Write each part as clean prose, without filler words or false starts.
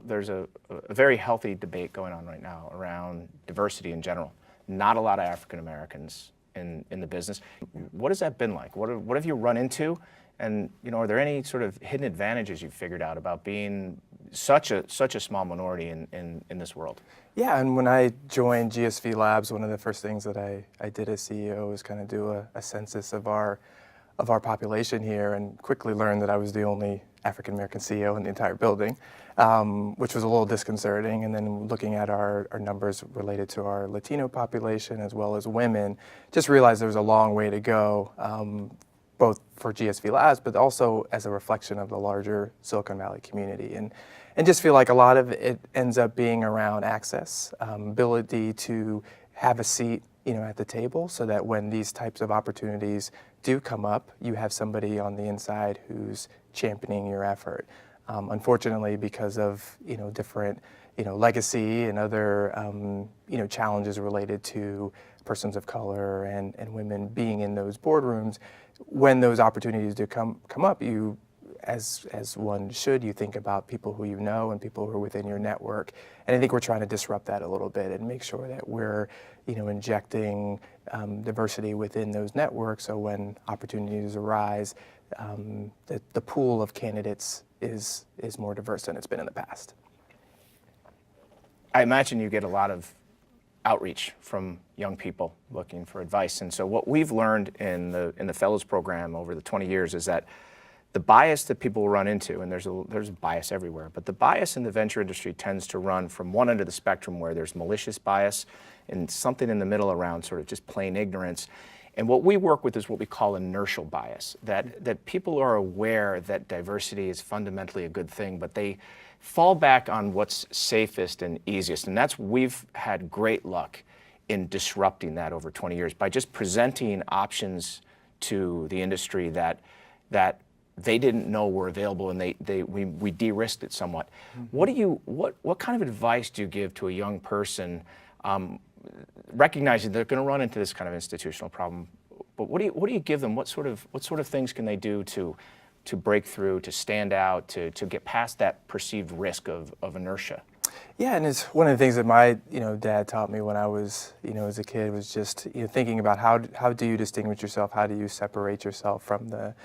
There's a very healthy debate going on right now around diversity in general. Not a lot of African Americans in the business. What has that been like? What have you run into? And are there any sort of hidden advantages you've figured out about being such a small minority in this world? Yeah, and when I joined GSV Labs, one of the first things that I did as CEO was kind of do a census of our population here, and quickly learned that I was the only African American CEO in the entire building, which was a little disconcerting. And then looking at our numbers related to our Latino population as well as women, just realized there was a long way to go, both for GSV Labs, but also as a reflection of the larger Silicon Valley community. And just feel like a lot of it ends up being around access, ability to have a seat at the table, so that when these types of opportunities do come up, you have somebody on the inside who's championing your effort. Unfortunately, because of different legacy and other challenges related to persons of color and women being in those boardrooms, when those opportunities do come up, you, as one should, you think about people who you know and people who are within your network. And I think we're trying to disrupt that a little bit and make sure that we're injecting diversity within those networks, so when opportunities arise, the pool of candidates is more diverse than it's been in the past. I imagine you get a lot of outreach from young people looking for advice. And so what we've learned in the Fellows program over the 20 years is that the bias that people run into, and there's a bias everywhere, but the bias in the venture industry tends to run from one end of the spectrum where there's malicious bias and something in the middle around sort of just plain ignorance. And what we work with is what we call inertial bias, that people are aware that diversity is fundamentally a good thing, but they fall back on what's safest and easiest. And we've had great luck in disrupting that over 20 years by just presenting options to the industry that they didn't know were available, and we de-risked it somewhat. Mm-hmm. What kind of advice do you give to a young person, recognizing they're going to run into this kind of institutional problem? But what do you give them? What sort of things can they do to break through, to stand out, to get past that perceived risk of inertia? Yeah, and it's one of the things that my dad taught me when I was as a kid, was just thinking about how do you distinguish yourself, how do you separate yourself from the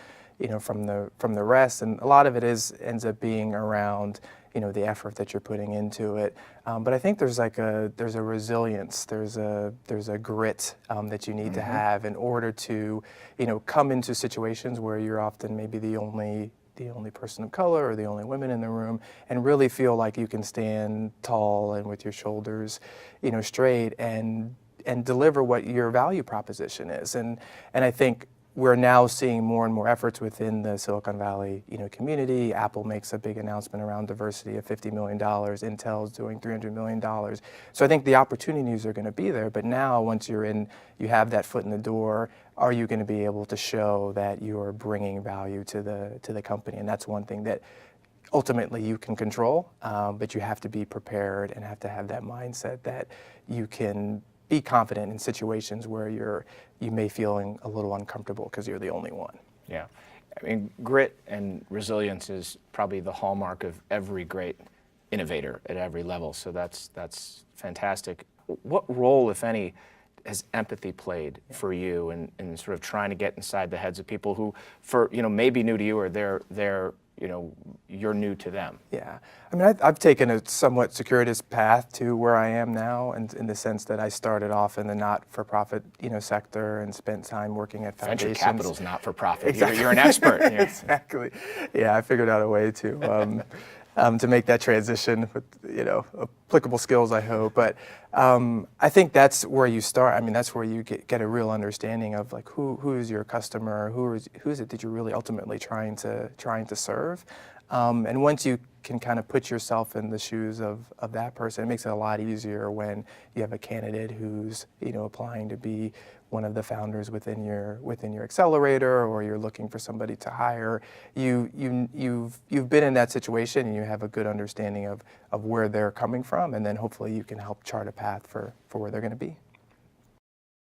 from the rest. And a lot of it ends up being around the effort that you're putting into it. But I think there's a resilience, there's a grit that you need Mm-hmm. to have in order to come into situations where you're often maybe the only person of color or the only women in the room, and really feel like you can stand tall and with your shoulders straight and deliver what your value proposition is. And I think we're now seeing more and more efforts within the Silicon Valley community. Apple makes a big announcement around diversity of $50 million. Intel's doing $300 million. So I think the opportunities are going to be there. But now, once you're in, you have that foot in the door, are you going to be able to show that you're bringing value to the company? And that's one thing that ultimately you can control, but you have to be prepared and have to have that mindset that you can be confident in situations where you may feeling a little uncomfortable because you're the only one. Yeah, I mean, grit and resilience is probably the hallmark of every great innovator at every level. So that's fantastic. What role, if any, has empathy played for you in sort of trying to get inside the heads of people who, may be new to you, or they're you're new to them? Yeah, I mean, I've taken a somewhat circuitous path to where I am now, and in the sense that I started off in the not-for-profit sector and spent time working at foundations. Venture capital's not-for-profit. Exactly. You're an expert. Yeah. Exactly. Yeah, I figured out a way to make that transition with applicable skills, I hope. But I think that's where you start. I mean, that's where you get a real understanding of like who is your customer, who is it that you're really ultimately trying to serve. And once you can kind of put yourself in the shoes of that person, it makes it a lot easier when you have a candidate who's applying to be one of the founders within your accelerator, or you're looking for somebody to hire. You've been in that situation, and you have a good understanding of where they're coming from, and then hopefully you can help chart a path for where they're going to be.